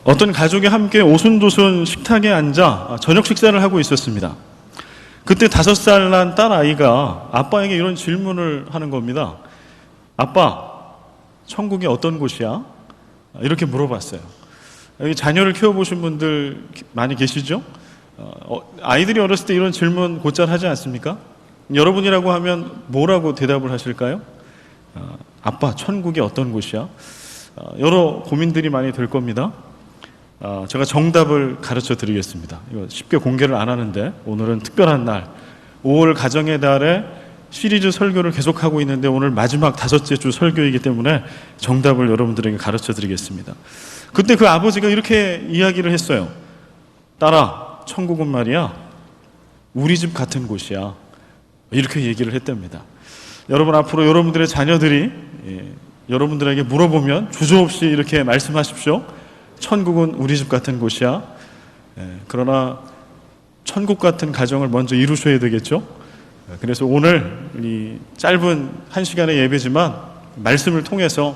어떤 가족이 함께 오순도순 식탁에 앉아 저녁 식사를 하고 있었습니다. 그때 5살 난 딸 아이가 아빠에게 이런 질문을 하는 겁니다. 아빠, 천국이 어떤 곳이야? 이렇게 물어봤어요. 여기 자녀를 키워보신 분들 많이 계시죠? 아이들이 어렸을 때 이런 질문 곧잘 하지 않습니까? 여러분이라고 하면 뭐라고 대답을 하실까요? 아빠, 천국이 어떤 곳이야? 여러 고민들이 많이 될 겁니다. 제가 정답을 가르쳐 드리겠습니다. 이거 쉽게 공개를 안 하는데 오늘은 특별한 날, 5월 가정의 달에 시리즈 설교를 계속하고 있는데 오늘 마지막 5째 주 설교이기 때문에 정답을 여러분들에게 가르쳐 드리겠습니다. 그때 그 아버지가 이렇게 이야기를 했어요. 딸아, 천국은 말이야 우리 집 같은 곳이야. 이렇게 얘기를 했답니다. 여러분, 앞으로 여러분들의 자녀들이 여러분들에게 물어보면 주저없이 이렇게 말씀하십시오. 천국은 우리 집 같은 곳이야. 그러나 천국 같은 가정을 먼저 이루셔야 되겠죠. 그래서 오늘 이 짧은 1시간의 예배지만 말씀을 통해서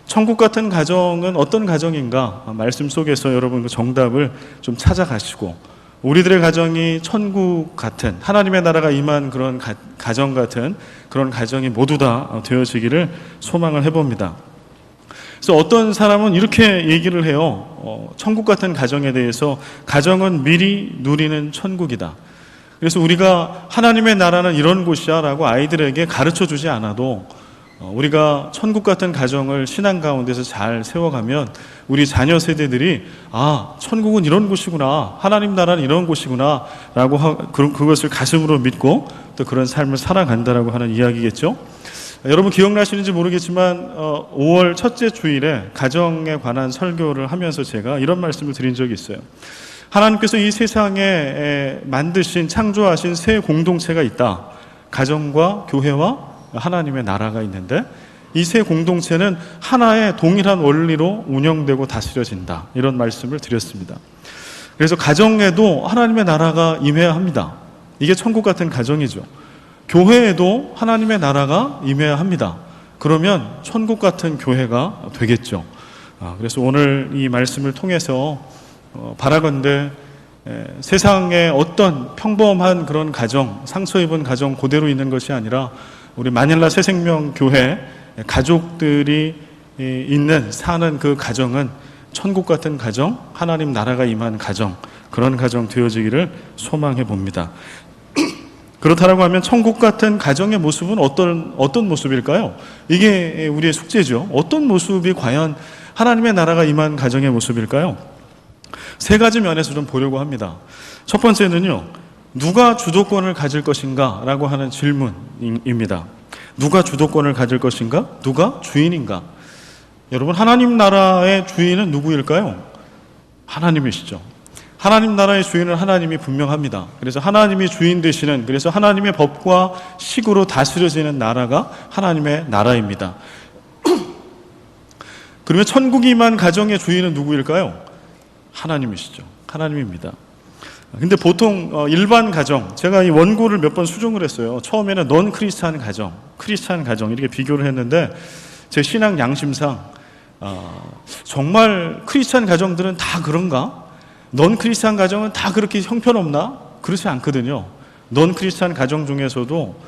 천국 같은 가정은 어떤 가정인가, 말씀 속에서 여러분 그 정답을 좀 찾아가시고 우리들의 가정이 천국 같은, 하나님의 나라가 임한 그런 가정 같은 그런 가정이 모두 다 되어지기를 소망을 해봅니다. 그래서 어떤 사람은 이렇게 얘기를 해요. 천국 같은 가정에 대해서, 가정은 미리 누리는 천국이다. 그래서 우리가 하나님의 나라는 이런 곳이야 라고 아이들에게 가르쳐 주지 않아도 우리가 천국 같은 가정을 신앙 가운데서 잘 세워가면 우리 자녀 세대들이 천국은 이런 곳이구나, 하나님 나라는 이런 곳이구나 라고 그것을 가슴으로 믿고 또 그런 삶을 살아간다라고 하는 이야기겠죠. 여러분 기억나시는지 모르겠지만 5월 첫째 주일에 가정에 관한 설교를 하면서 제가 이런 말씀을 드린 적이 있어요. 하나님께서 이 세상에 만드신, 창조하신 세 공동체가 있다. 가정과 교회와 하나님의 나라가 있는데 이 세 공동체는 하나의 동일한 원리로 운영되고 다스려진다. 이런 말씀을 드렸습니다. 그래서 가정에도 하나님의 나라가 임해야 합니다. 이게 천국 같은 가정이죠. 교회에도 하나님의 나라가 임해야 합니다. 그러면 천국 같은 교회가 되겠죠. 그래서 오늘 이 말씀을 통해서 바라건대 세상에 어떤 평범한 그런 가정, 상처 입은 가정 그대로 있는 것이 아니라 우리 마닐라 새생명교회 가족들이 사는 그 가정은 천국 같은 가정, 하나님 나라가 임한 가정, 그런 가정 되어지기를 소망해 봅니다. 그렇다고 하면 천국 같은 가정의 모습은 어떤 모습일까요? 이게 우리의 숙제죠. 어떤 모습이 과연 하나님의 나라가 임한 가정의 모습일까요? 3가지 면에서 좀 보려고 합니다. 첫 번째는요, 누가 주도권을 가질 것인가? 라고 하는 질문입니다. 누가 주도권을 가질 것인가? 누가 주인인가? 여러분, 하나님 나라의 주인은 누구일까요? 하나님이시죠. 하나님 나라의 주인은 하나님이 분명합니다. 그래서 하나님이 주인 되시는, 그래서 하나님의 법과 식으로 다스려지는 나라가 하나님의 나라입니다. 그러면 천국이 임한 가정의 주인은 누구일까요? 하나님이시죠. 하나님입니다. 근데 보통 일반 가정, 제가 이 원고를 몇 번 수정을 했어요. 처음에는 넌 크리스찬 가정, 크리스찬 가정 이렇게 비교를 했는데 제 신앙 양심상 정말 크리스찬 가정들은 다 그런가? 넌 크리스찬 가정은 다 그렇게 형편없나? 그렇지 않거든요. 넌 크리스찬 가정 중에서도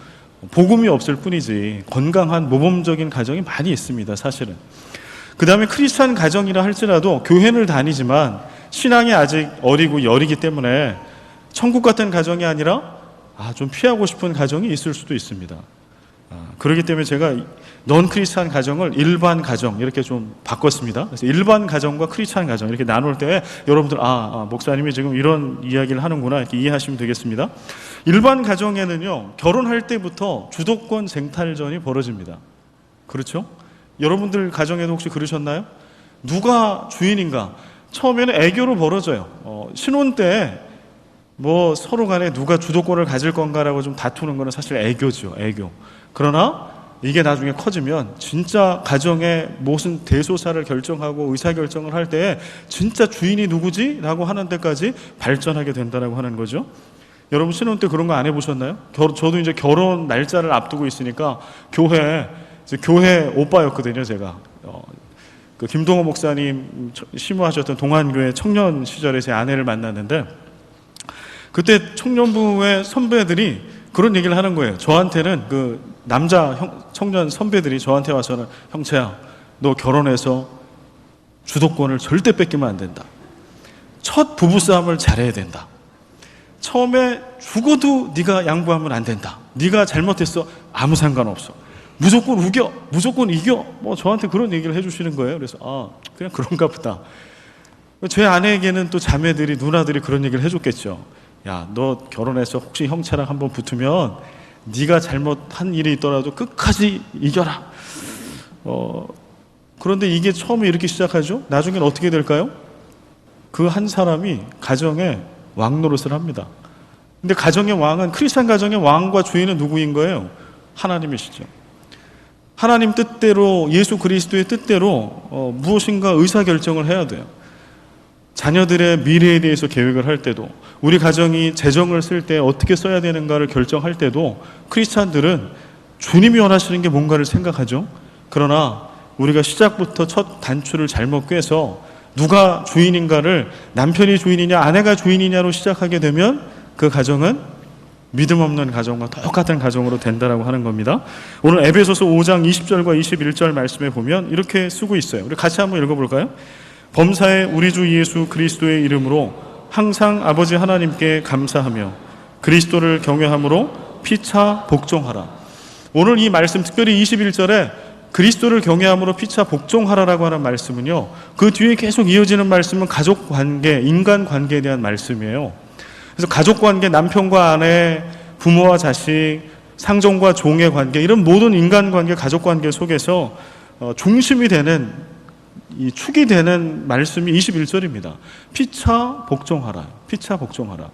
복음이 없을 뿐이지 건강한 모범적인 가정이 많이 있습니다. 사실은. 그 다음에 크리스찬 가정이라 할지라도 교회를 다니지만 신앙이 아직 어리고 여리기 때문에 천국 같은 가정이 아니라 좀 피하고 싶은 가정이 있을 수도 있습니다. 그렇기 때문에 제가 넌 크리스찬 가정을 일반 가정 이렇게 좀 바꿨습니다. 그래서 일반 가정과 크리스찬 가정 이렇게 나눌 때 여러분들 목사님이 지금 이런 이야기를 하는구나 이렇게 이해하시면 되겠습니다. 일반 가정에는요, 결혼할 때부터 주도권 쟁탈전이 벌어집니다. 그렇죠? 여러분들 가정에도 혹시 그러셨나요? 누가 주인인가? 처음에는 애교로 벌어져요. 신혼 때 서로 간에 누가 주도권을 가질 건가라고 좀 다투는 거는 사실 애교죠. 애교. 그러나 이게 나중에 커지면 진짜 가정의 무슨 대소사를 결정하고 의사결정을 할 때 진짜 주인이 누구지? 라고 하는 데까지 발전하게 된다고 하는 거죠. 여러분 신혼 때 그런 거 안 해보셨나요? 저도 이제 결혼 날짜를 앞두고 있으니까 교회 오빠였거든요, 제가. 그 김동호 목사님 심우하셨던 동안교회 청년 시절에 제 아내를 만났는데, 그때 청년부의 선배들이 그런 얘기를 하는 거예요. 저한테는 그 남자 청년 선배들이 저한테 와서는, 형채야, 너 결혼해서 주도권을 절대 뺏기면 안 된다. 첫 부부싸움을 잘해야 된다. 처음에 죽어도 네가 양보하면 안 된다. 네가 잘못했어, 아무 상관없어. 무조건 우겨, 무조건 이겨. 뭐 저한테 그런 얘기를 해주시는 거예요. 그래서 그냥 그런가 보다. 제 아내에게는 또 자매들이, 누나들이 그런 얘기를 해줬겠죠. 야, 너 결혼해서 혹시 형차랑 한번 붙으면 네가 잘못한 일이 있더라도 끝까지 이겨라. 그런데 이게 처음에 이렇게 시작하죠. 나중엔 어떻게 될까요? 그 한 사람이 가정의 왕 노릇을 합니다. 근데 가정의 왕은, 크리스찬 가정의 왕과 주인은 누구인 거예요? 하나님이시죠. 하나님 뜻대로, 예수 그리스도의 뜻대로 무엇인가 의사결정을 해야 돼요. 자녀들의 미래에 대해서 계획을 할 때도, 우리 가정이 재정을 쓸 때 어떻게 써야 되는가를 결정할 때도 크리스찬들은 주님이 원하시는 게 뭔가를 생각하죠. 그러나 우리가 시작부터 첫 단추를 잘못 꿰서 누가 주인인가를, 남편이 주인이냐 아내가 주인이냐로 시작하게 되면 그 가정은 믿음 없는 가정과 똑같은 가정으로 된다라고 하는 겁니다. 오늘 에베소서 5장 20절과 21절 말씀에 보면 이렇게 쓰고 있어요. 우리 같이 한번 읽어볼까요? 범사에 우리 주 예수 그리스도의 이름으로 항상 아버지 하나님께 감사하며 그리스도를 경외함으로 피차 복종하라. 오늘 이 말씀, 특별히 21절에 그리스도를 경외함으로 피차 복종하라라고 하는 말씀은요, 그 뒤에 계속 이어지는 말씀은 가족관계, 인간관계에 대한 말씀이에요. 그래서 가족관계, 남편과 아내, 부모와 자식, 상종과 종의 관계, 이런 모든 인간관계, 가족관계 속에서 중심이 되는, 이 축이 되는 말씀이 21절입니다. 피차 복종하라. 피차 복종하라.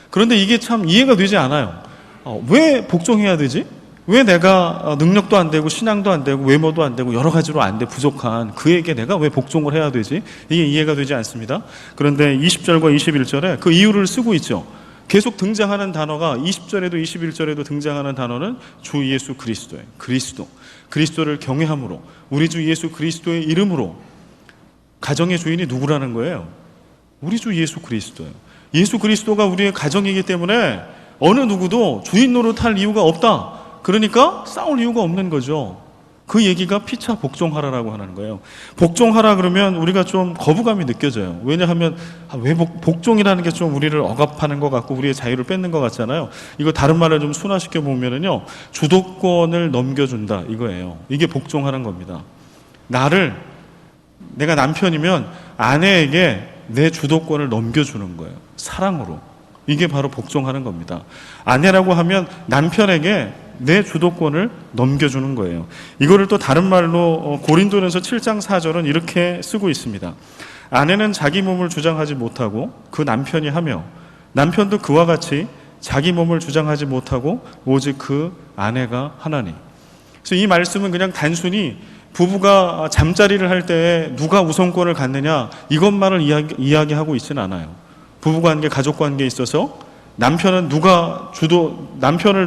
그런데 이게 참 이해가 되지 않아요. 왜 복종해야 되지? 왜 내가 능력도 안 되고 신앙도 안 되고 외모도 안 되고 여러 가지로 안 돼 부족한 그에게 내가 왜 복종을 해야 되지? 이게 이해가 되지 않습니다. 그런데 20절과 21절에 그 이유를 쓰고 있죠. 계속 등장하는 단어가 20절에도 21절에도 등장하는 단어는 주 예수 그리스도예요. 그리스도를 경외함으로, 우리 주 예수 그리스도의 이름으로. 가정의 주인이 누구라는 거예요? 우리 주 예수 그리스도예요. 예수 그리스도가 우리의 가정이기 때문에 어느 누구도 주인 노릇할 이유가 없다. 그러니까 싸울 이유가 없는 거죠. 그 얘기가 피차 복종하라라고 하는 거예요. 복종하라 그러면 우리가 좀 거부감이 느껴져요. 왜냐하면 왜 복종이라는 게 좀 우리를 억압하는 것 같고 우리의 자유를 뺏는 것 같잖아요. 이거 다른 말을 좀 순화시켜 보면은요, 주도권을 넘겨준다 이거예요. 이게 복종하는 겁니다. 내가 남편이면 아내에게 내 주도권을 넘겨주는 거예요. 사랑으로. 이게 바로 복종하는 겁니다. 아내라고 하면 남편에게 내 주도권을 넘겨주는 거예요. 이거를 또 다른 말로 고린도전서 7장 4절은 이렇게 쓰고 있습니다. 아내는 자기 몸을 주장하지 못하고 그 남편이 하며, 남편도 그와 같이 자기 몸을 주장하지 못하고 오직 그 아내가 하나니. 그래서 이 말씀은 그냥 단순히 부부가 잠자리를 할 때 누가 우선권을 갖느냐 이것만을 이야기하고 있지는 않아요. 부부관계, 가족관계에 있어서 남편을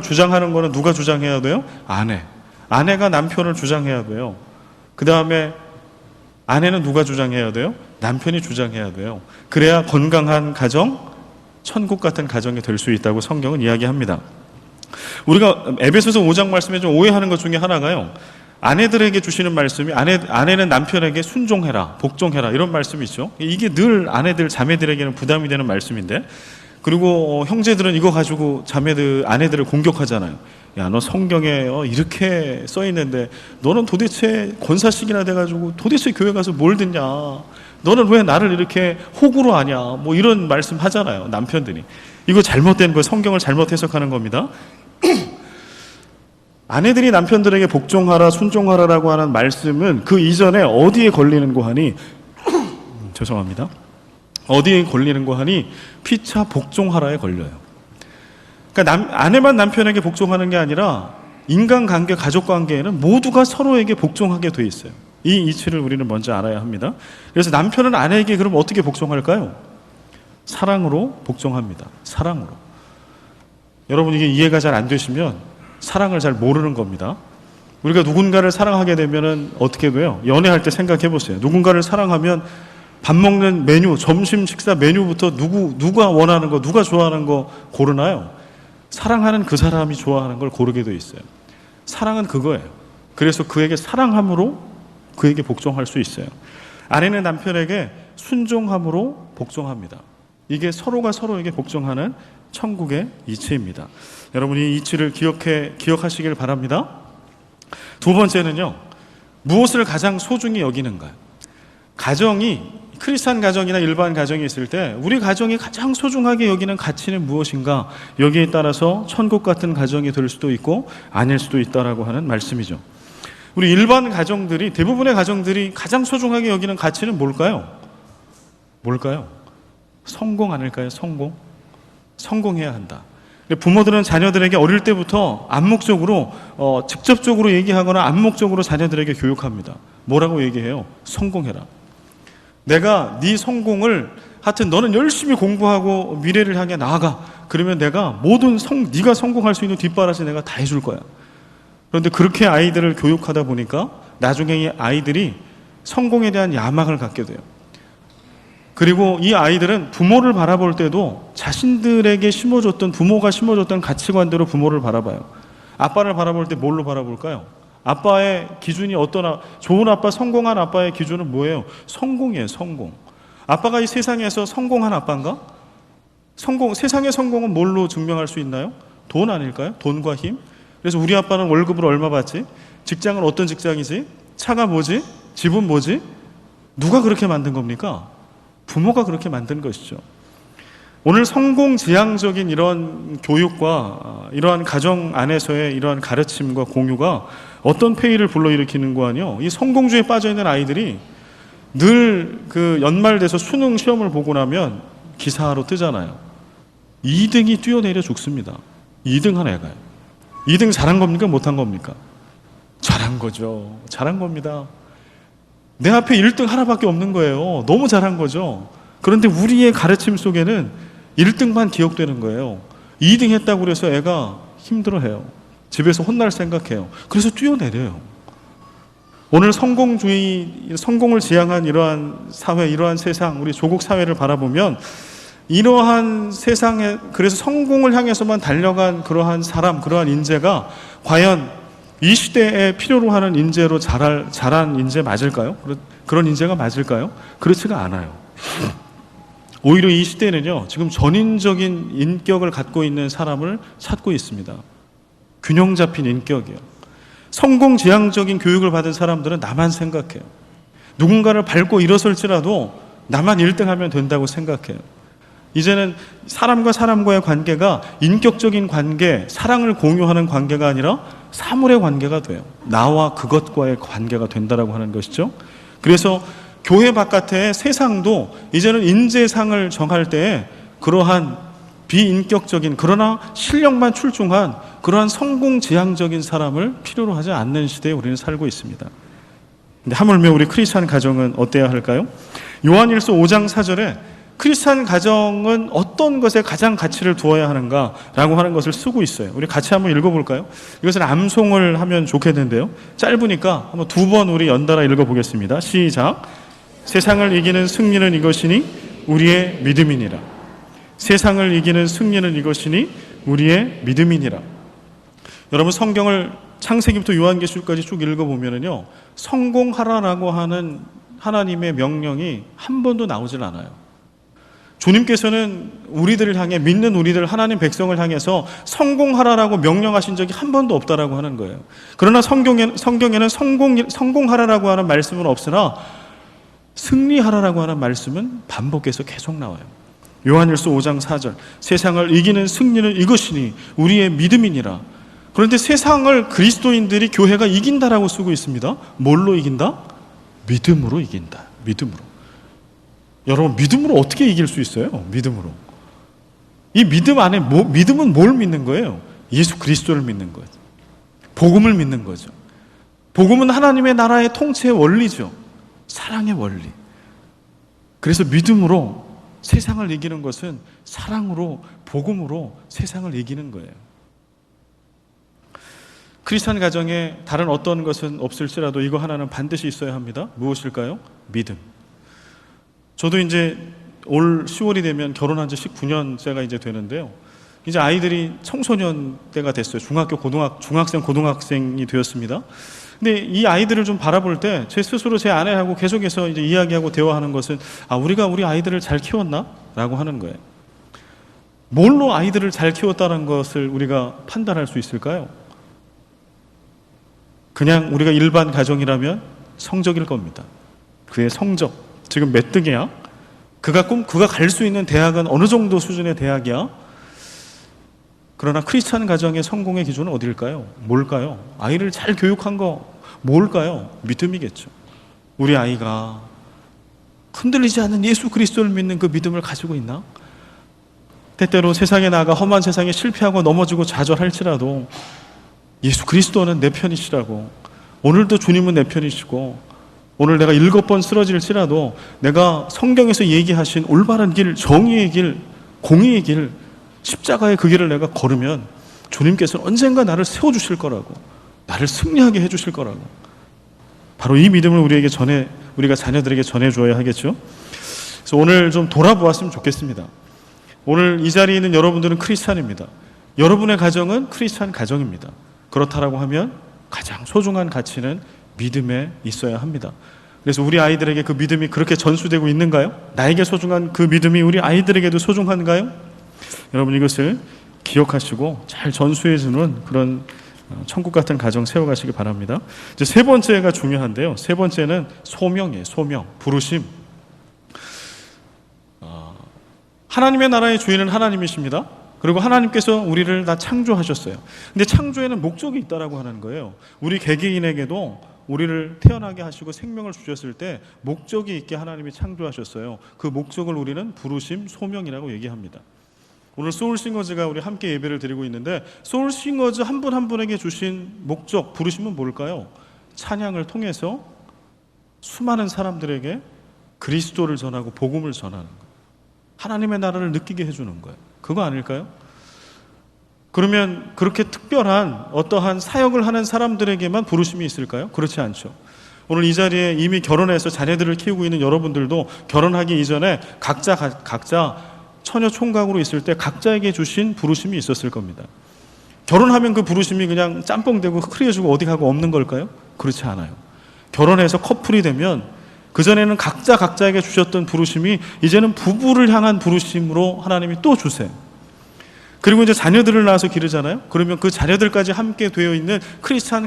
주장하는 거는 누가 주장해야 돼요? 아내가 남편을 주장해야 돼요. 그 다음에 아내는 누가 주장해야 돼요? 남편이 주장해야 돼요. 그래야 건강한 가정, 천국 같은 가정이 될 수 있다고 성경은 이야기합니다. 우리가 에베소서 5장 말씀에 좀 오해하는 것 중에 하나가요, 아내들에게 주시는 말씀이 아내는 남편에게 순종해라, 복종해라 이런 말씀이 있죠. 이게 늘 아내들, 자매들에게는 부담이 되는 말씀인데, 그리고 형제들은 이거 가지고 아내들을 공격하잖아요. 야, 너 성경에 이렇게 써 있는데 너는 도대체 권사식이나 돼가지고 도대체 교회 가서 뭘 듣냐? 너는 왜 나를 이렇게 호구로 하냐? 뭐 이런 말씀 하잖아요, 남편들이. 이거 잘못된 거예요. 성경을 잘못 해석하는 겁니다. 아내들이 남편들에게 복종하라, 순종하라라고 하는 말씀은 그 이전에 어디에 걸리는 거 하니 죄송합니다. 어디에 걸리는 거 하니 피차 복종하라에 걸려요. 그러니까 아내만 남편에게 복종하는 게 아니라 인간관계, 가족관계에는 모두가 서로에게 복종하게 돼 있어요. 이 이치를 우리는 먼저 알아야 합니다. 그래서 남편은 아내에게 그럼 어떻게 복종할까요? 사랑으로 복종합니다. 사랑으로. 여러분, 이게 이해가 잘 안 되시면 사랑을 잘 모르는 겁니다. 우리가 누군가를 사랑하게 되면은 어떻게 돼요? 연애할 때 생각해 보세요. 누군가를 사랑하면 밥 먹는 메뉴, 점심 식사 메뉴부터 누가 원하는 거, 누가 좋아하는 거 고르나요? 사랑하는 그 사람이 좋아하는 걸 고르게 돼 있어요. 사랑은 그거예요. 그래서 그에게 사랑함으로 그에게 복종할 수 있어요. 아내는 남편에게 순종함으로 복종합니다. 이게 서로가 서로에게 복종하는 천국의 이치입니다. 여러분이 이 이치를 기억하시길 바랍니다. 두 번째는요, 무엇을 가장 소중히 여기는가? 가정이, 크리스찬 가정이나 일반 가정이 있을 때 우리 가정이 가장 소중하게 여기는 가치는 무엇인가? 여기에 따라서 천국 같은 가정이 될 수도 있고 아닐 수도 있다라고 하는 말씀이죠. 우리 일반 가정들이, 대부분의 가정들이 가장 소중하게 여기는 가치는 뭘까요? 성공 아닐까요? 성공해야 한다. 부모들은 자녀들에게 어릴 때부터 암묵적으로 직접적으로 얘기하거나 암묵적으로 자녀들에게 교육합니다. 뭐라고 얘기해요? 성공해라. 내가 네 성공을, 하여튼 너는 열심히 공부하고 미래를 향해 나아가. 그러면 내가 네가 성공할 수 있는 뒷바라지 내가 다 해줄 거야. 그런데 그렇게 아이들을 교육하다 보니까 나중에 이 아이들이 성공에 대한 야망을 갖게 돼요. 그리고 이 아이들은 부모를 바라볼 때도 자신들에게 부모가 심어줬던 가치관대로 부모를 바라봐요. 아빠를 바라볼 때 뭘로 바라볼까요? 아빠의 기준이 좋은 아빠, 성공한 아빠의 기준은 뭐예요? 성공이에요, 성공. 아빠가 이 세상에서 성공한 아빠인가? 세상의 성공은 뭘로 증명할 수 있나요? 돈 아닐까요? 돈과 힘? 그래서 우리 아빠는 월급을 얼마 받지? 직장은 어떤 직장이지? 차가 뭐지? 집은 뭐지? 누가 그렇게 만든 겁니까? 부모가 그렇게 만든 것이죠. 오늘 성공지향적인 이런 교육과 이러한 가정 안에서의 이러한 가르침과 공유가 어떤 폐의를 불러일으키는거아니요, 이 성공주의에 빠져있는 아이들이 늘 그 연말돼서 수능 시험을 보고 나면 기사로 뜨잖아요. 2등이 뛰어내려 죽습니다. 2등 한 애가요. 2등 잘한 겁니까? 못한 겁니까? 잘한 거죠. 잘한 겁니다. 내 앞에 1등 하나밖에 없는 거예요. 너무 잘한 거죠. 그런데 우리의 가르침 속에는 1등만 기억되는 거예요. 2등 했다고 그래서 애가 힘들어해요. 집에서 혼날 생각해요. 그래서 뛰어내려요. 오늘 성공을 지향한 이러한 사회, 이러한 세상, 우리 조국 사회를 바라보면 이러한 세상에, 그래서 성공을 향해서만 달려간 그러한 사람, 그러한 인재가 과연 이 시대에 필요로 하는 인재로 자란 인재 맞을까요? 그런 인재가 맞을까요? 그렇지가 않아요. 오히려 이 시대는요, 지금 전인적인 인격을 갖고 있는 사람을 찾고 있습니다. 균형 잡힌 인격이요. 성공지향적인 교육을 받은 사람들은 나만 생각해요. 누군가를 밟고 일어설지라도 나만 1등하면 된다고 생각해요. 이제는 사람과 사람과의 관계가 인격적인 관계, 사랑을 공유하는 관계가 아니라 사물의 관계가 돼요. 나와 그것과의 관계가 된다라고 하는 것이죠. 그래서 교회 바깥의 세상도 이제는 인재상을 정할 때에 그러한 비인격적인, 그러나 실력만 출중한 그러한 성공지향적인 사람을 필요로 하지 않는 시대에 우리는 살고 있습니다. 근데 하물며 우리 크리스찬 가정은 어때야 할까요? 요한일서 5장 4절에 크리스찬 가정은 어떤 것에 가장 가치를 두어야 하는가라고 하는 것을 쓰고 있어요. 우리 같이 한번 읽어볼까요? 이것을 암송을 하면 좋겠는데요. 짧으니까 한번 2번 우리 연달아 읽어보겠습니다. 시작. 세상을 이기는 승리는 이것이니 우리의 믿음이니라. 세상을 이기는 승리는 이것이니 우리의 믿음이니라. 여러분, 성경을 창세기부터 요한계시록까지 쭉 읽어보면요, 성공하라라고 하는 하나님의 명령이 한 번도 나오질 않아요. 주님께서는 우리들을 향해, 믿는 우리들, 하나님 백성을 향해서 성공하라라고 명령하신 적이 한 번도 없다라고 하는 거예요. 그러나 성경에는 성공하라라고 하는 말씀은 없으나 승리하라라고 하는 말씀은 반복해서 계속 나와요. 요한일서 5장 4절, 세상을 이기는 승리는 이것이니 우리의 믿음이니라. 그런데 세상을 그리스도인들이, 교회가 이긴다라고 쓰고 있습니다. 뭘로 이긴다? 믿음으로 이긴다. 믿음으로. 여러분, 믿음으로 어떻게 이길 수 있어요? 믿음으로. 이 믿음 안에 믿음은 뭘 믿는 거예요? 예수 그리스도를 믿는 거죠. 복음을 믿는 거죠. 복음은 하나님의 나라의 통치의 원리죠. 사랑의 원리. 그래서 믿음으로 세상을 이기는 것은 사랑으로, 복음으로 세상을 이기는 거예요. 크리스찬 가정에 다른 어떤 것은 없을지라도 이거 하나는 반드시 있어야 합니다. 무엇일까요? 믿음. 저도 이제 올 10월이 되면 결혼한 지 19년째가 이제 되는데요. 이제 아이들이 청소년 때가 됐어요. 중학생, 고등학생이 되었습니다. 근데 이 아이들을 좀 바라볼 때 제 스스로 제 아내하고 계속해서 이제 이야기하고 대화하는 것은 우리가 우리 아이들을 잘 키웠나? 라고 하는 거예요. 뭘로 아이들을 잘 키웠다는 것을 우리가 판단할 수 있을까요? 그냥 우리가 일반 가정이라면 성적일 겁니다. 그의 성적. 지금 몇 등이야? 그가 갈 수 있는 대학은 어느 정도 수준의 대학이야? 그러나 크리스찬 가정의 성공의 기준은 어디일까요? 뭘까요? 아이를 잘 교육한 거 뭘까요? 믿음이겠죠. 우리 아이가 흔들리지 않는 예수 그리스도를 믿는 그 믿음을 가지고 있나? 때때로 세상에 나가 험한 세상에 실패하고 넘어지고 좌절할지라도 예수 그리스도는 내 편이시라고, 오늘도 주님은 내 편이시고, 오늘 내가 7번 쓰러질지라도 내가 성경에서 얘기하신 올바른 길, 정의의 길, 공의의 길, 십자가의 그 길을 내가 걸으면 주님께서는 언젠가 나를 세워주실 거라고, 나를 승리하게 해주실 거라고. 바로 이 믿음을 우리가 자녀들에게 전해줘야 하겠죠. 그래서 오늘 좀 돌아보았으면 좋겠습니다. 오늘 이 자리에 있는 여러분들은 크리스찬입니다. 여러분의 가정은 크리스찬 가정입니다. 그렇다라고 하면 가장 소중한 가치는 믿음에 있어야 합니다. 그래서 우리 아이들에게 그 믿음이 그렇게 전수되고 있는가요? 나에게 소중한 그 믿음이 우리 아이들에게도 소중한가요? 여러분 이것을 기억하시고 잘 전수해주는 그런 천국 같은 가정 세워가시기 바랍니다. 이제 세 번째가 중요한데요. 세 번째는 소명이에요. 소명, 부르심. 하나님의 나라의 주인은 하나님이십니다. 그리고 하나님께서 우리를 다 창조하셨어요. 근데 창조에는 목적이 있다라고 하는 거예요. 우리 개개인에게도 우리를 태어나게 하시고 생명을 주셨을 때 목적이 있게 하나님이 창조하셨어요. 그 목적을 우리는 부르심, 소명이라고 얘기합니다. 오늘 소울싱어즈가 우리 함께 예배를 드리고 있는데 소울싱어즈 한 분 한 분에게 주신 목적, 부르심은 뭘까요? 찬양을 통해서 수많은 사람들에게 그리스도를 전하고 복음을 전하는 거예요. 하나님의 나라를 느끼게 해주는 거예요. 그거 아닐까요? 그러면 그렇게 특별한 어떠한 사역을 하는 사람들에게만 부르심이 있을까요? 그렇지 않죠. 오늘 이 자리에 이미 결혼해서 자녀들을 키우고 있는 여러분들도 결혼하기 이전에 각자 처녀 총각으로 있을 때 각자에게 주신 부르심이 있었을 겁니다. 결혼하면 그 부르심이 그냥 짬뽕되고 흐트러지고 어디 가고 없는 걸까요? 그렇지 않아요. 결혼해서 커플이 되면 그전에는 각자에게 주셨던 부르심이 이제는 부부를 향한 부르심으로 하나님이 또 주세요. 그리고 이제 자녀들을 낳아서 기르잖아요. 그러면 그 자녀들까지 함께 되어 있는 크리스찬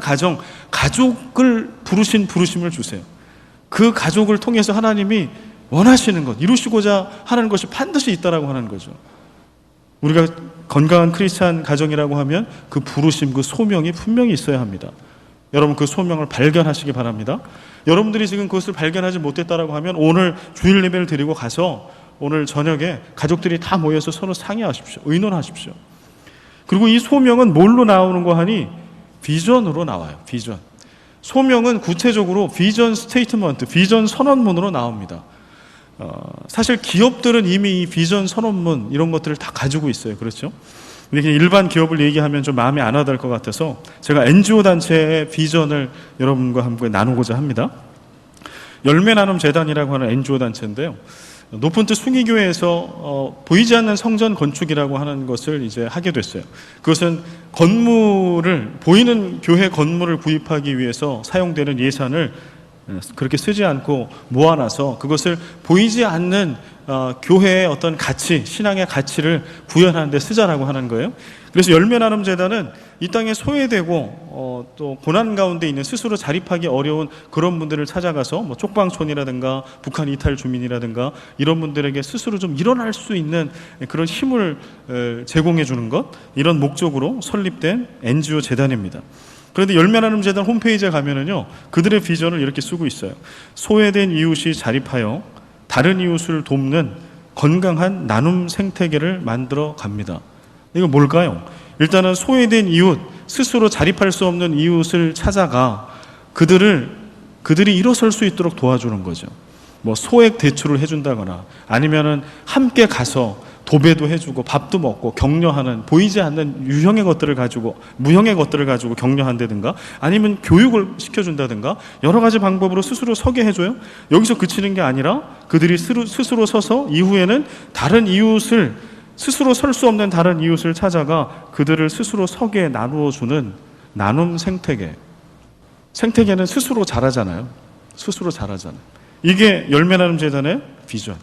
가족을 부르신 부르심을 주세요. 그 가족을 통해서 하나님이 원하시는 것, 이루시고자 하는 것이 반드시 있다라고 하는 거죠. 우리가 건강한 크리스찬 가정이라고 하면 그 부르심, 그 소명이 분명히 있어야 합니다. 여러분 그 소명을 발견하시기 바랍니다. 여러분들이 지금 그것을 발견하지 못했다라고 하면 오늘 주일 예배를 드리고 가서 오늘 저녁에 가족들이 다 모여서 서로 상의하십시오. 의논하십시오. 그리고 이 소명은 뭘로 나오는 거 하니? 비전으로 나와요. 비전. 소명은 구체적으로 비전 스테이트먼트, 비전 선언문으로 나옵니다. 사실 기업들은 이미 이 비전 선언문 이런 것들을 다 가지고 있어요. 그렇죠? 근데 그냥 일반 기업을 얘기하면 좀 마음에 안 와닿을 것 같아서 제가 NGO 단체의 비전을 여러분과 함께 나누고자 합니다. 열매 나눔 재단이라고 하는 NGO 단체인데요. 높은 뜻 숭의교회에서 보이지 않는 성전 건축이라고 하는 것을 이제 하게 됐어요. 그것은 보이는 교회 건물을 구입하기 위해서 사용되는 예산을 그렇게 쓰지 않고 모아놔서 그것을 보이지 않는 교회의 어떤 가치, 신앙의 가치를 구현하는 데 쓰자라고 하는 거예요. 그래서 열매 나눔 재단은 이 땅에 소외되고 또 고난 가운데 있는 스스로 자립하기 어려운 그런 분들을 찾아가서 뭐 쪽방촌이라든가 북한 이탈 주민이라든가 이런 분들에게 스스로 좀 일어날 수 있는 그런 힘을 제공해 주는 것, 이런 목적으로 설립된 NGO 재단입니다. 그런데 열매 나눔 재단 홈페이지에 가면은요, 그들의 비전을 이렇게 쓰고 있어요. 소외된 이웃이 자립하여 다른 이웃을 돕는 건강한 나눔 생태계를 만들어 갑니다. 이거 뭘까요? 일단은 소외된 이웃, 스스로 자립할 수 없는 이웃을 찾아가 그들이 일어설 수 있도록 도와주는 거죠. 뭐 소액 대출을 해준다거나 아니면은 함께 가서 도배도 해주고 밥도 먹고 격려하는 보이지 않는 유형의 것들을 가지고 무형의 것들을 가지고 격려한다든가 아니면 교육을 시켜준다든가 여러 가지 방법으로 스스로 서게 해줘요. 여기서 그치는 게 아니라 그들이 스스로 서서 이후에는 다른 이웃을 스스로 설 수 없는 다른 이웃을 찾아가 그들을 스스로 서게 나누어주는 나눔 생태계. 생태계는 스스로 자라잖아요. 스스로 자라잖아요. 이게 열매 나눔 재단의 비전.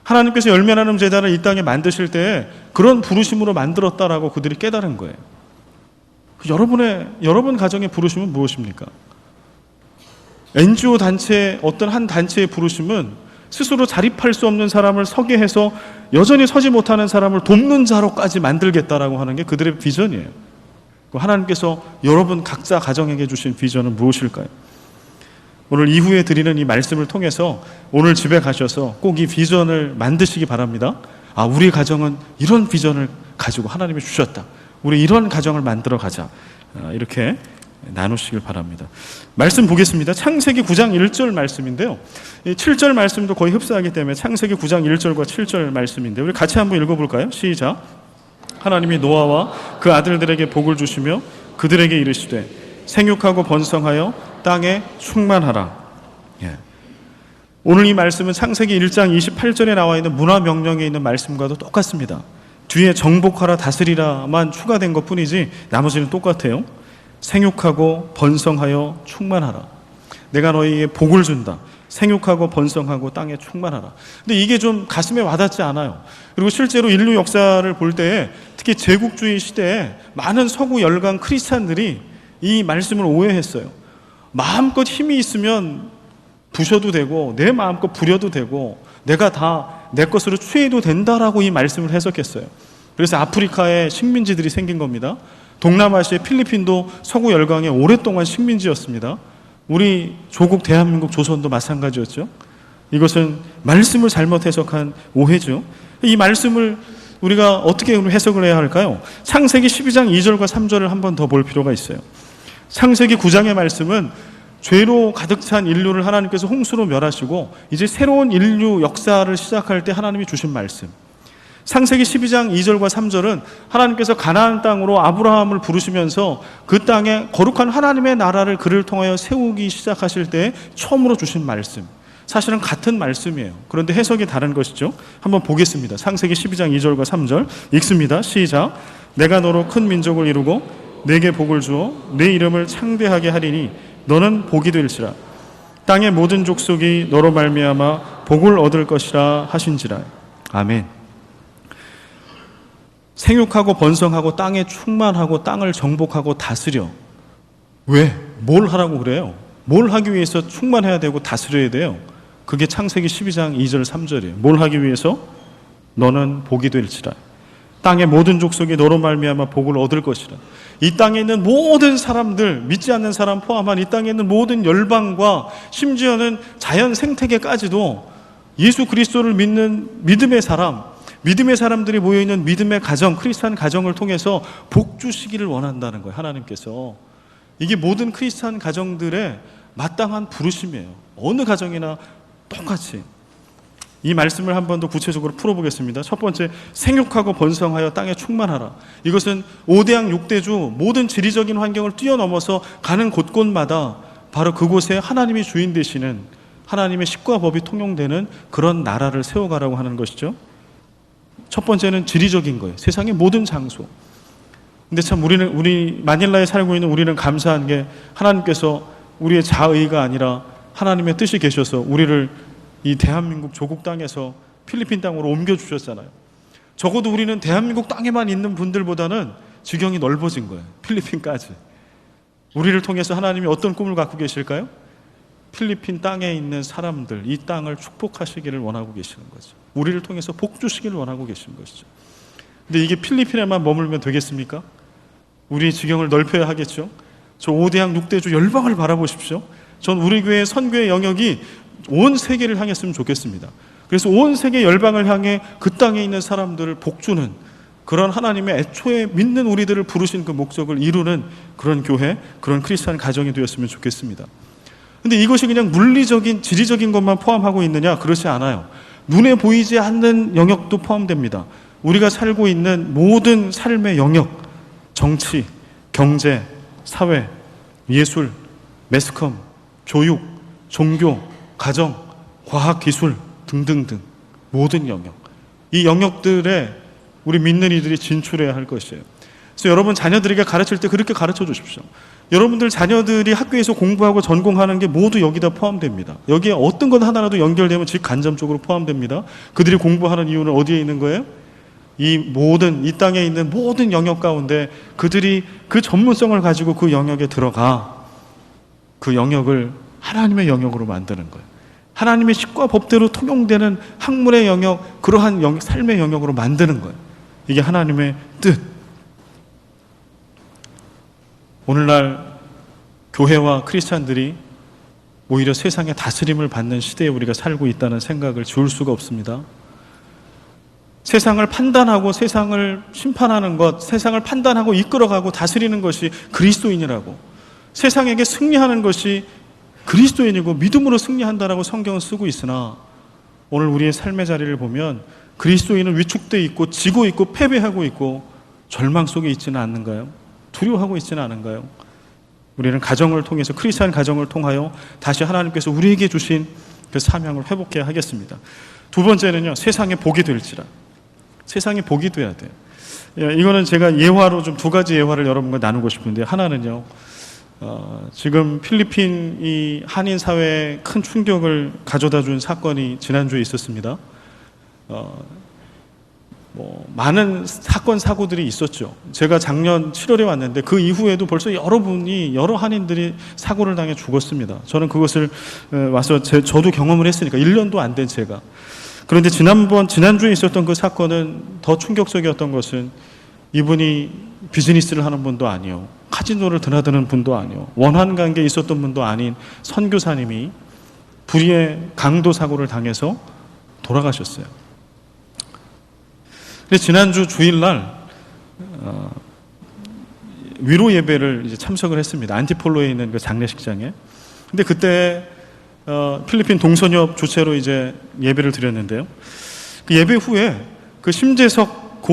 하나님께서 열매 나눔 재단을 이 땅에 만드실 때 그런 부르심으로 만들었다라고 그들이 깨달은 거예요. 여러분 가정의 부르심은 무엇입니까? NGO 단체, 어떤 한 단체의 부르심은 스스로 자립할 수 없는 사람을 서게 해서 여전히 서지 못하는 사람을 돕는 자로까지 만들겠다라고 하는 게 그들의 비전이에요. 하나님께서 여러분 각자 가정에게 주신 비전은 무엇일까요? 오늘 이후에 드리는 이 말씀을 통해서 오늘 집에 가셔서 꼭 이 비전을 만드시기 바랍니다. 우리 가정은 이런 비전을 가지고 하나님이 주셨다. 우리 이런 가정을 만들어 가자. 이렇게 나누시길 바랍니다. 말씀 보겠습니다. 창세기 9장 1절 말씀인데요. 이 7절 말씀도 거의 흡사하기 때문에 창세기 9장 1절과 7절 말씀인데 우리 같이 한번 읽어볼까요? 시작. 하나님이 노아와 그 아들들에게 복을 주시며 그들에게 이르시되 생육하고 번성하여 땅에 충만하라. 오늘 이 말씀은 창세기 1장 28절에 나와 있는 문화명령에 있는 말씀과도 똑같습니다. 뒤에 정복하라 다스리라만 추가된 것 뿐이지 나머지는 똑같아요. 생육하고 번성하여 충만하라. 내가 너희에게 복을 준다. 생육하고 번성하고 땅에 충만하라. 근데 이게 좀 가슴에 와닿지 않아요. 그리고 실제로 인류 역사를 볼 때 특히 제국주의 시대에 많은 서구 열강 크리스찬들이 이 말씀을 오해했어요. 마음껏 힘이 있으면 부셔도 되고 내 마음껏 부려도 되고 내가 다 내 것으로 취해도 된다라고 이 말씀을 해석했어요. 그래서 아프리카에 식민지들이 생긴 겁니다. 동남아시아 필리핀도 서구 열강의 오랫동안 식민지였습니다. 우리 조국 대한민국 조선도 마찬가지였죠. 이것은 말씀을 잘못 해석한 오해죠. 이 말씀을 우리가 어떻게 해석을 해야 할까요? 창세기 12장 2절과 3절을 한 번 더 볼 필요가 있어요. 창세기 9장의 말씀은 죄로 가득 찬 인류를 하나님께서 홍수로 멸하시고 이제 새로운 인류 역사를 시작할 때 하나님이 주신 말씀. 창세기 12장 2절과 3절은 하나님께서 가나안 땅으로 아브라함을 부르시면서 그 땅에 거룩한 하나님의 나라를 그를 통하여 세우기 시작하실 때 처음으로 주신 말씀. 사실은 같은 말씀이에요. 그런데 해석이 다른 것이죠. 한번 보겠습니다. 창세기 12장 2절과 3절 읽습니다. 시작. 내가 너로 큰 민족을 이루고 내게 복을 주어 내 이름을 창대하게 하리니 너는 복이 될지라. 땅의 모든 족속이 너로 말미암아 복을 얻을 것이라 하신지라. 아멘. 생육하고 번성하고 땅에 충만하고 땅을 정복하고 다스려. 왜? 뭘 하라고 그래요? 뭘 하기 위해서 충만해야 되고 다스려야 돼요? 그게 창세기 12장 2절 3절이에요. 뭘 하기 위해서? 너는 복이 될지라. 땅의 모든 족속이 너로 말미암아 복을 얻을 것이라. 이 땅에 있는 모든 사람들, 믿지 않는 사람 포함한 이 땅에 있는 모든 열방과 심지어는 자연 생태계까지도 예수 그리스도를 믿는 믿음의 사람들이 모여있는 믿음의 가정, 크리스찬 가정을 통해서 복 주시기를 원한다는 거예요. 하나님께서. 이게 모든 크리스찬 가정들의 마땅한 부르심이에요. 어느 가정이나 똑같이. 이 말씀을 한 번 더 구체적으로 풀어보겠습니다. 첫 번째, 생육하고 번성하여 땅에 충만하라. 이것은 5대양 6대주 모든 지리적인 환경을 뛰어넘어서 가는 곳곳마다 바로 그곳에 하나님이 주인 되시는 하나님의 십과 법이 통용되는 그런 나라를 세워가라고 하는 것이죠. 첫 번째는 지리적인 거예요. 세상의 모든 장소. 근데 참 우리 마닐라에 살고 있는 우리는 감사한 게 하나님께서 우리의 자의가 아니라 하나님의 뜻이 계셔서 우리를 이 대한민국 조국 땅에서 필리핀 땅으로 옮겨주셨잖아요. 적어도 우리는 대한민국 땅에만 있는 분들보다는 지경이 넓어진 거예요. 필리핀까지. 우리를 통해서 하나님이 어떤 꿈을 갖고 계실까요? 필리핀 땅에 있는 사람들, 이 땅을 축복하시기를 원하고 계시는 거죠. 우리를 통해서 복 주시기를 원하고 계시는 것이죠. 근데 이게 필리핀에만 머물면 되겠습니까? 우리 지경을 넓혀야 하겠죠. 저 5대양 6대주 열방을 바라보십시오. 전 우리 교회 선교의 영역이 온 세계를 향했으면 좋겠습니다. 그래서 온 세계 열방을 향해 그 땅에 있는 사람들을 복주는 그런 하나님의 애초에 믿는 우리들을 부르신 그 목적을 이루는 그런 교회, 그런 크리스찬 가정이 되었으면 좋겠습니다. 근데 이것이 그냥 물리적인, 지리적인 것만 포함하고 있느냐? 그렇지 않아요. 눈에 보이지 않는 영역도 포함됩니다. 우리가 살고 있는 모든 삶의 영역, 정치, 경제, 사회, 예술, 매스컴, 교육, 종교, 가정, 과학, 기술 등등등 모든 영역, 이 영역들에 우리 믿는 이들이 진출해야 할 것이에요. 그래서 여러분 자녀들에게 가르칠 때 그렇게 가르쳐 주십시오. 여러분들 자녀들이 학교에서 공부하고 전공하는 게 모두 여기다 포함됩니다. 여기에 어떤 것 하나라도 연결되면 직간접적으로 포함됩니다. 그들이 공부하는 이유는 어디에 있는 거예요? 이 땅에 있는 모든 영역 가운데 그들이 그 전문성을 가지고 그 영역에 들어가 그 영역을 하나님의 영역으로 만드는 거예요. 하나님의 식과 법대로 통용되는 학문의 영역, 그러한 삶의 영역으로 만드는 거예요. 이게 하나님의 뜻. 오늘날 교회와 크리스찬들이 오히려 세상의 다스림을 받는 시대에 우리가 살고 있다는 생각을 지울 수가 없습니다. 세상을 판단하고 세상을 심판하는 것, 세상을 판단하고 이끌어가고 다스리는 것이 그리스도인이라고, 세상에게 승리하는 것이 그리스도인이고 믿음으로 승리한다라고 성경은 쓰고 있으나 오늘 우리의 삶의 자리를 보면 그리스도인은 위축되어 있고 지고 있고 패배하고 있고 절망 속에 있지는 않는가요? 두려워하고 있지는 않은가요? 우리는 가정을 통해서, 크리스찬 가정을 통하여 다시 하나님께서 우리에게 주신 그 사명을 회복해야 하겠습니다. 두 번째는요, 세상에 복이 될지라. 세상에 복이 돼야 돼요. 이거는 제가 예화로 좀 두 가지 예화를 여러분과 나누고 싶은데, 하나는요, 지금 필리핀 이 한인 사회에 큰 충격을 가져다 준 사건이 지난주에 있었습니다. 많은 사건 사고들이 있었죠. 제가 작년 7월에 왔는데 그 이후에도 벌써 여러 한인들이 사고를 당해 죽었습니다. 저는 그것을 와서 저도 경험을 했으니까 1년도 안 된 제가. 그런데 지난주에 있었던 그 사건은 더 충격적이었던 것은 이분이 비즈니스를 하는 분도 아니요, 카지노를 드나드는 분도 아니요, 원한 관계에 있었던 분도 아닌 선교사님이 불의의 강도 사고를 당해서 돌아가셨어요. 그래서 지난주 주일날 위로 예배를 이제 참석을 했습니다. 안티폴로에 있는 그 장례식장에. 근데 그때 필리핀 동선협 주최로 이제 예배를 드렸는데요. 그 예배 후에 고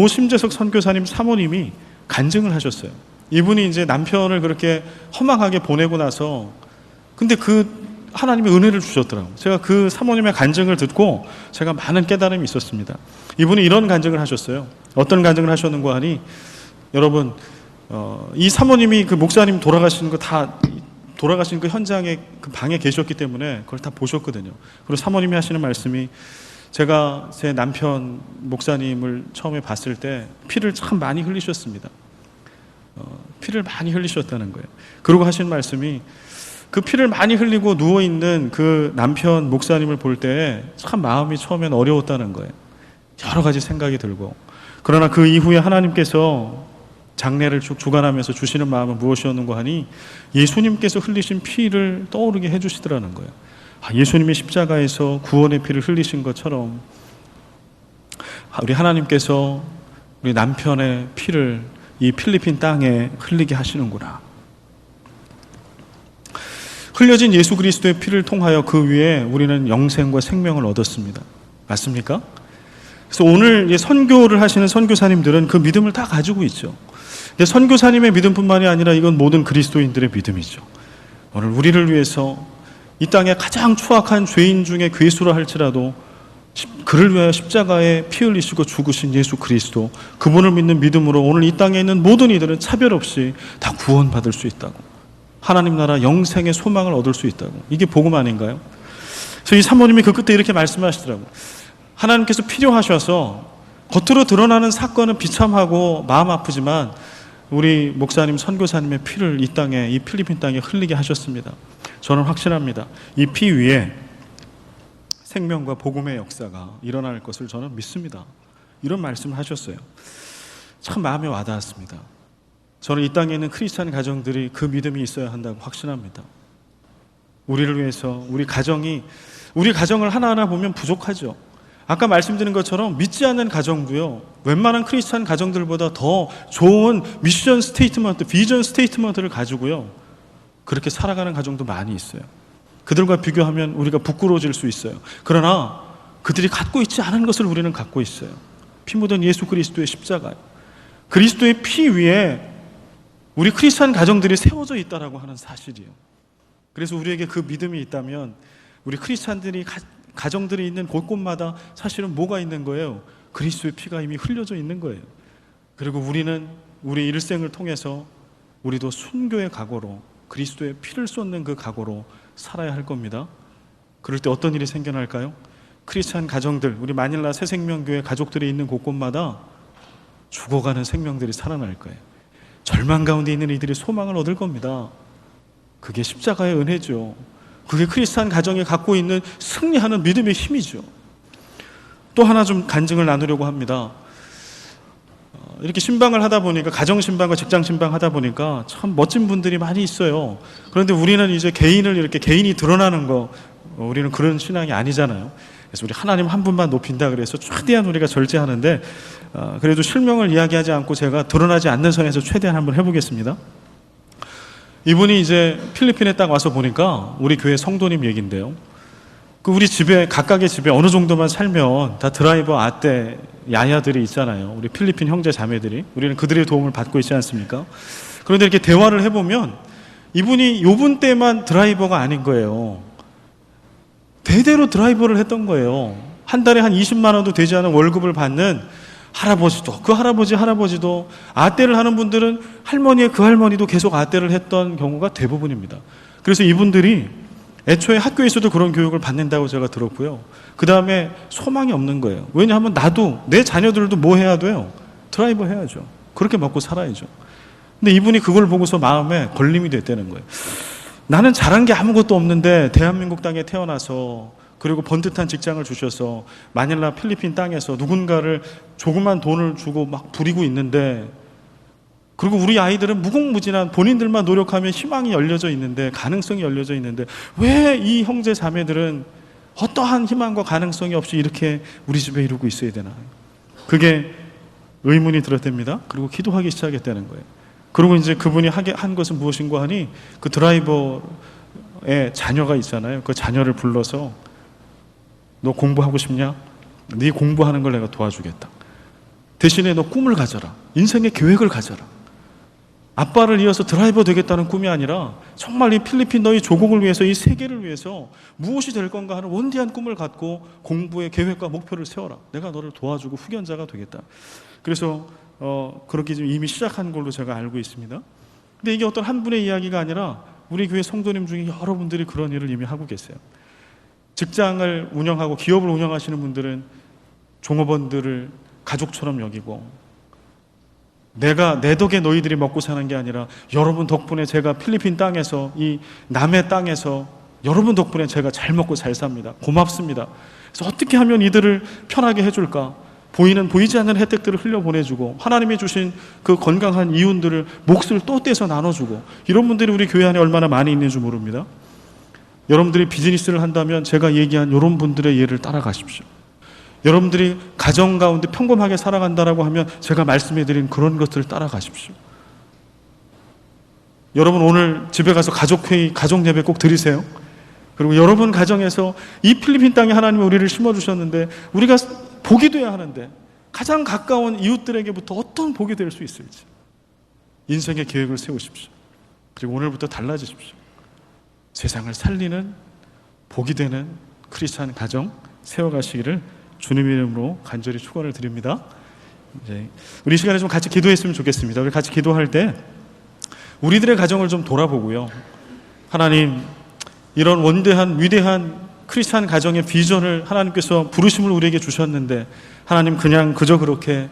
심재석 선교사님 사모님이 간증을 하셨어요. 이분이 이제 남편을 그렇게 허망하게 보내고 나서, 근데 하나님의 은혜를 주셨더라고요. 제가 그 사모님의 간증을 듣고 제가 많은 깨달음이 있었습니다. 이분이 이런 간증을 하셨어요. 어떤 간증을 하셨는가 하니, 여러분, 이 사모님이 그 목사님 돌아가신 그 현장에 그 방에 계셨기 때문에 그걸 다 보셨거든요. 그리고 사모님이 하시는 말씀이, 제가 제 남편 목사님을 처음에 봤을 때 피를 참 많이 흘리셨습니다. 피를 많이 흘리셨다는 거예요. 그러고 하신 말씀이, 그 피를 많이 흘리고 누워있는 그 남편 목사님을 볼 때 참 마음이 처음엔 어려웠다는 거예요. 여러 가지 생각이 들고. 그러나 그 이후에 하나님께서 장례를 주관하면서 주시는 마음은 무엇이었는가 하니, 예수님께서 흘리신 피를 떠오르게 해주시더라는 거예요. 예수님이 십자가에서 구원의 피를 흘리신 것처럼 우리 하나님께서 우리 남편의 피를 이 필리핀 땅에 흘리게 하시는구나. 흘려진 예수 그리스도의 피를 통하여 그 위에 우리는 영생과 생명을 얻었습니다. 맞습니까? 그래서 오늘 선교를 하시는 선교사님들은 그 믿음을 다 가지고 있죠. 선교사님의 믿음뿐만이 아니라 이건 모든 그리스도인들의 믿음이죠. 오늘 우리를 위해서 이 땅에 가장 추악한 죄인 중에 괴수라 할지라도 그를 위하여 십자가에 피 흘리시고 죽으신 예수 그리스도, 그분을 믿는 믿음으로 오늘 이 땅에 있는 모든 이들은 차별 없이 다 구원받을 수 있다고, 하나님 나라 영생의 소망을 얻을 수 있다고. 이게 복음 아닌가요? 그래서 이 사모님이 그 끝에 이렇게 말씀하시더라고요. 하나님께서 필요하셔서 겉으로 드러나는 사건은 비참하고 마음 아프지만 우리 목사님, 선교사님의 피를 이 땅에, 이 필리핀 땅에 흘리게 하셨습니다. 저는 확신합니다. 이 피 위에 생명과 복음의 역사가 일어날 것을 저는 믿습니다. 이런 말씀을 하셨어요. 참 마음에 와닿았습니다. 저는 이 땅에 있는 크리스찬 가정들이 그 믿음이 있어야 한다고 확신합니다. 우리를 위해서 우리 가정을 하나하나 보면 부족하죠. 아까 말씀드린 것처럼 믿지 않는 가정도요, 웬만한 크리스찬 가정들보다 더 좋은 미션 스테이트먼트, 비전 스테이트먼트를 가지고요, 그렇게 살아가는 가정도 많이 있어요. 그들과 비교하면 우리가 부끄러워질 수 있어요. 그러나 그들이 갖고 있지 않은 것을 우리는 갖고 있어요. 피 묻은 예수 그리스도의 십자가요. 그리스도의 피 위에 우리 크리스찬 가정들이 세워져 있다라고 하는 사실이에요. 그래서 우리에게 그 믿음이 있다면 우리 크리스찬들이 가정들이 있는 곳곳마다 사실은 뭐가 있는 거예요? 그리스도의 피가 이미 흘려져 있는 거예요. 그리고 우리는 우리 일생을 통해서 우리도 순교의 각오로 그리스도의 피를 쏟는 그 각오로 살아야 할 겁니다. 그럴 때 어떤 일이 생겨날까요? 크리스찬 가정들, 우리 마닐라 새생명교회 가족들이 있는 곳곳마다 죽어가는 생명들이 살아날 거예요. 절망 가운데 있는 이들이 소망을 얻을 겁니다. 그게 십자가의 은혜죠. 그게 크리스찬 가정이 갖고 있는 승리하는 믿음의 힘이죠. 또 하나 좀 간증을 나누려고 합니다. 이렇게 신방을 하다 보니까, 가정 신방과 직장 신방 하다 보니까 참 멋진 분들이 많이 있어요. 그런데 우리는 이제 개인을 이렇게 개인이 드러나는 거, 우리는 그런 신앙이 아니잖아요. 그래서 우리 하나님 한 분만 높인다 그래서 최대한 우리가 절제하는데, 그래도 실명을 이야기하지 않고 제가 드러나지 않는 선에서 최대한 한번 해보겠습니다. 이분이 이제 필리핀에 딱 와서 보니까 우리 교회 성도님 얘기인데요. 우리 집에, 각각의 집에 어느 정도만 살면 다 드라이버, 아떼, 야야들이 있잖아요. 우리 필리핀 형제 자매들이. 우리는 그들의 도움을 받고 있지 않습니까? 그런데 이렇게 대화를 해보면 이분이 요분 때만 드라이버가 아닌 거예요. 대대로 드라이버를 했던 거예요. 한 달에 한 20만 원도 되지 않은 월급을 받는 할아버지도, 그 할아버지도 아떼를 하는 분들은 할머니의 그 할머니도 계속 아떼를 했던 경우가 대부분입니다. 그래서 이분들이 애초에 학교에서도 그런 교육을 받는다고 제가 들었고요. 그 다음에 소망이 없는 거예요. 왜냐하면 나도, 내 자녀들도 뭐 해야 돼요? 드라이버 해야죠. 그렇게 먹고 살아야죠. 근데 이분이 그걸 보고서 마음에 걸림이 됐다는 거예요. 나는 잘한 게 아무것도 없는데 대한민국 땅에 태어나서, 그리고 번듯한 직장을 주셔서 마닐라 필리핀 땅에서 누군가를 조그만 돈을 주고 막 부리고 있는데, 그리고 우리 아이들은 무궁무진한, 본인들만 노력하면 희망이 열려져 있는데, 가능성이 열려져 있는데, 왜 이 형제 자매들은 어떠한 희망과 가능성이 없이 이렇게 우리 집에 이루고 있어야 되나? 그게 의문이 들었답니다. 그리고 기도하기 시작했다는 거예요. 그리고 이제 그분이 한 것은 무엇인가 하니, 그 드라이버의 자녀가 있잖아요. 그 자녀를 불러서 너 공부하고 싶냐? 네 공부하는 걸 내가 도와주겠다. 대신에 너 꿈을 가져라. 인생의 계획을 가져라. 아빠를 이어서 드라이버 되겠다는 꿈이 아니라 정말 이 필리핀 너희 조국을 위해서, 이 세계를 위해서 무엇이 될 건가 하는 원대한 꿈을 갖고 공부의 계획과 목표를 세워라. 내가 너를 도와주고 후견자가 되겠다. 그래서 그렇게 지금 이미 시작한 걸로 제가 알고 있습니다. 근데 이게 어떤 한 분의 이야기가 아니라 우리 교회 성도님 중에 여러분들이 그런 일을 이미 하고 계세요. 직장을 운영하고 기업을 운영하시는 분들은 종업원들을 가족처럼 여기고, 내가 내 덕에 너희들이 먹고 사는 게 아니라 여러분 덕분에 제가 필리핀 땅에서, 이 남의 땅에서 여러분 덕분에 제가 잘 먹고 잘 삽니다. 고맙습니다. 그래서 어떻게 하면 이들을 편하게 해줄까? 보이지 않는 혜택들을 흘려보내주고, 하나님이 주신 그 건강한 이윤들을 몫을 또 떼서 나눠주고, 이런 분들이 우리 교회 안에 얼마나 많이 있는지 모릅니다. 여러분들이 비즈니스를 한다면 제가 얘기한 이런 분들의 예를 따라가십시오. 여러분들이 가정 가운데 평범하게 살아간다라고 하면 제가 말씀해드린 그런 것들을 따라가십시오. 여러분 오늘 집에 가서 가족회의, 가족예배 꼭 드리세요. 그리고 여러분 가정에서 이 필리핀 땅에 하나님이 우리를 심어주셨는데, 우리가 복이 되어야 하는데 가장 가까운 이웃들에게부터 어떤 복이 될 수 있을지 인생의 계획을 세우십시오. 그리고 오늘부터 달라지십시오. 세상을 살리는 복이 되는 크리스찬 가정 세워가시기를 주님의 이름으로 간절히 축원을 드립니다. 이제 우리 시간에 좀 같이 기도했으면 좋겠습니다. 우리 같이 기도할 때 우리들의 가정을 좀 돌아보고요. 하나님, 이런 원대한 위대한 크리스찬 가정의 비전을 하나님께서 부르심을 우리에게 주셨는데, 하나님 그냥 그저 그렇게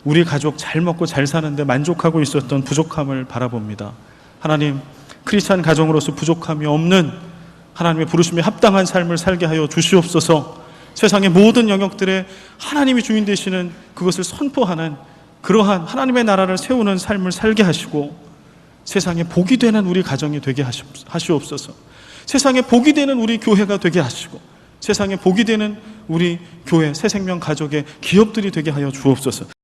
우리 가족 잘 먹고 잘 사는데 만족하고 있었던 부족함을 바라봅니다. 하나님, 크리스찬 가정으로서 부족함이 없는 하나님의 부르심에 합당한 삶을 살게 하여 주시옵소서. 세상의 모든 영역들에 하나님이 주인 되시는 그것을 선포하는 그러한 하나님의 나라를 세우는 삶을 살게 하시고, 세상에 복이 되는 우리 가정이 되게 하시옵소서. 세상에 복이 되는 우리 교회가 되게 하시고, 세상에 복이 되는 우리 교회 새생명 가족의 기업들이 되게 하여 주옵소서.